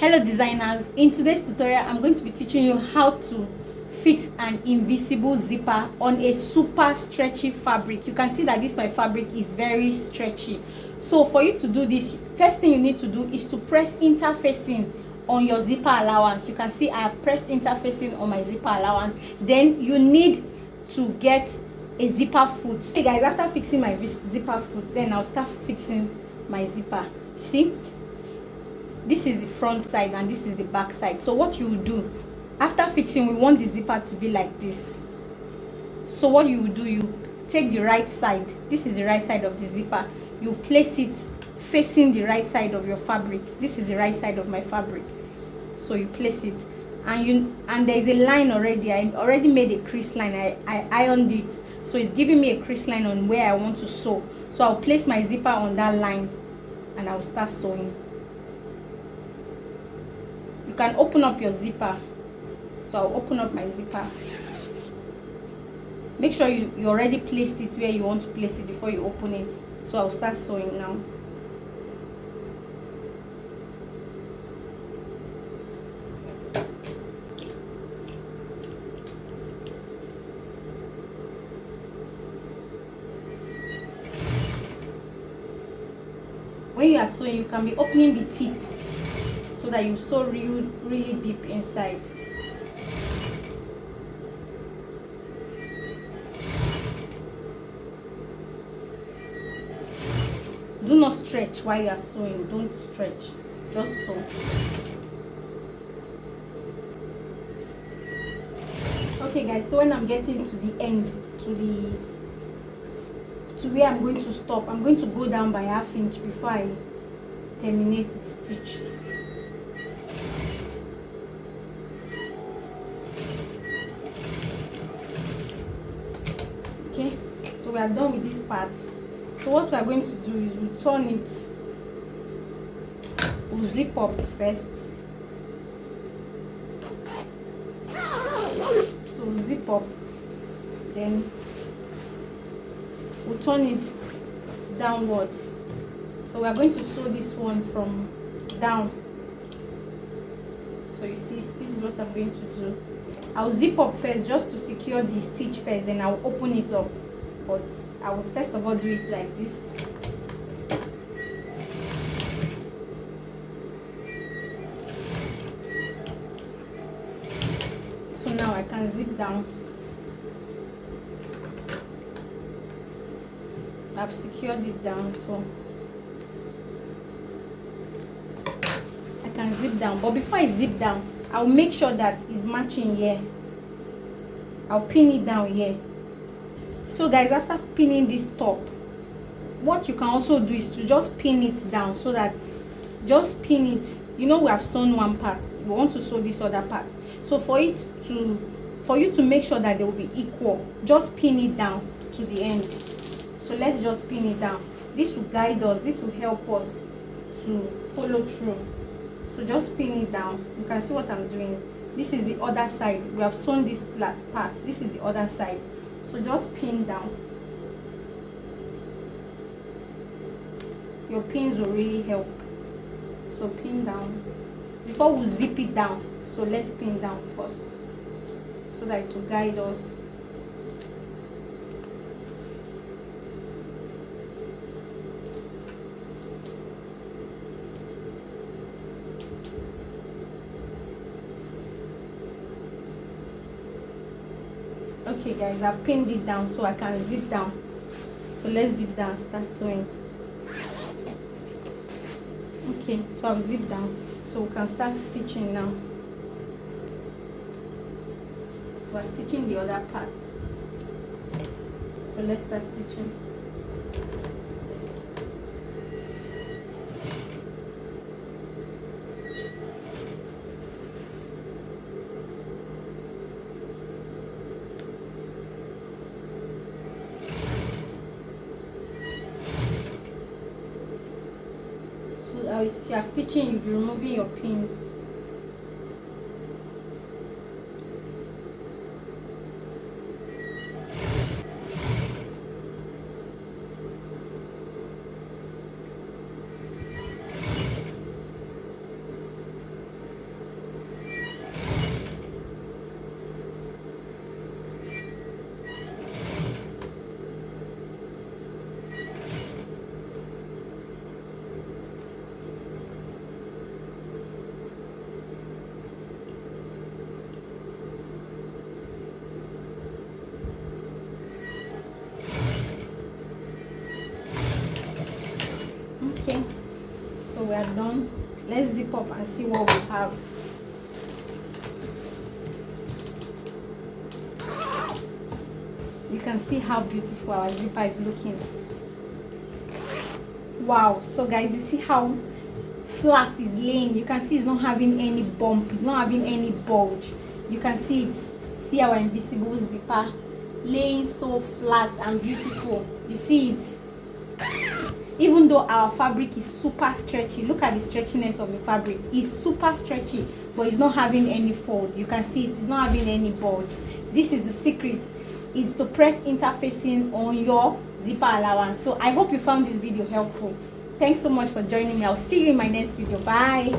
Hello designers, in today's tutorial I'm going to be teaching you how to fix an invisible zipper on a super stretchy fabric. You can see that this my fabric is very stretchy. So for you to do this, first thing you need to do is to press interfacing on your zipper allowance. You can see I have pressed interfacing on my zipper allowance. Then you need to get a zipper foot. Okay guys, after fixing my zipper foot, then I'll start fixing my zipper. See, this is the front side and this is the back side. So what you will do after fixing, we want the zipper to be like this. So what you will do, you take the right side, this is the right side of the zipper, you place it facing the right side of your fabric. This is the right side of my fabric, so you place it, and there is a line already. I already made a crease line. I ironed it, so it's giving me a crease line on where I want to sew. So I'll place my zipper on that line and I'll start sewing. You can open up your zipper. So I'll open up my zipper. Make sure you already placed it where you want to place it before you open it. So I'll start sewing now. When you are sewing, you can be opening the teeth so that you sew really deep inside. Do not stretch while you are sewing. Don't stretch, just sew. Okay guys, so when I'm getting to the end, to where I'm going to stop, I'm going to go down by ½ inch before I terminate the stitch. Okay, so we are done with this part. So what we are going to do is we turn it, we'll zip up first. So we'll zip up, then we'll turn it downwards. So we are going to sew this one from down. So you see, this is what I'm going to do. I'll zip up first just to secure the stitch first, then I'll open it up. But I will first of all do it like this. So now I can zip down. I've secured it down, so I can zip down. But before I zip down, I'll make sure that it's matching here. I'll pin it down here. So guys, after pinning this top, what you can also do is to just pin it down, so that just pin it. You know, we have sewn one part, we want to sew this other part. So for you to make sure that they will be equal, just pin it down to the end. So let's just pin it down. This will guide us, this will help us to follow through. So just pin it down. You can see what I'm doing. This is the other side. We have sewn this part. This is the other side. So just pin down. Your pins will really help. So pin down before we zip it down. So let's pin down first, so that it will guide us. Okay guys, I've pinned it down so I can zip down. So let's zip down, start sewing. Okay, so I've zipped down, so we can start stitching now. We're stitching the other part, so let's start stitching. As you are stitching, you'll be removing your pins. we are done. Let's zip up and see what we have. You can see how beautiful our zipper is looking. Wow. So guys, you see how flat is laying. You can see it's not having any bump, it's not having any bulge. You can see it. See our invisible zipper laying so flat and beautiful. You see it. Even though our fabric is super stretchy, look at the stretchiness of the fabric. It's super stretchy, but it's not having any fold. You can see it's not having any bulge. This is the secret, is to press interfacing on your zipper allowance. So I hope you found this video helpful. Thanks so much for joining me. I'll see you in my next video. Bye.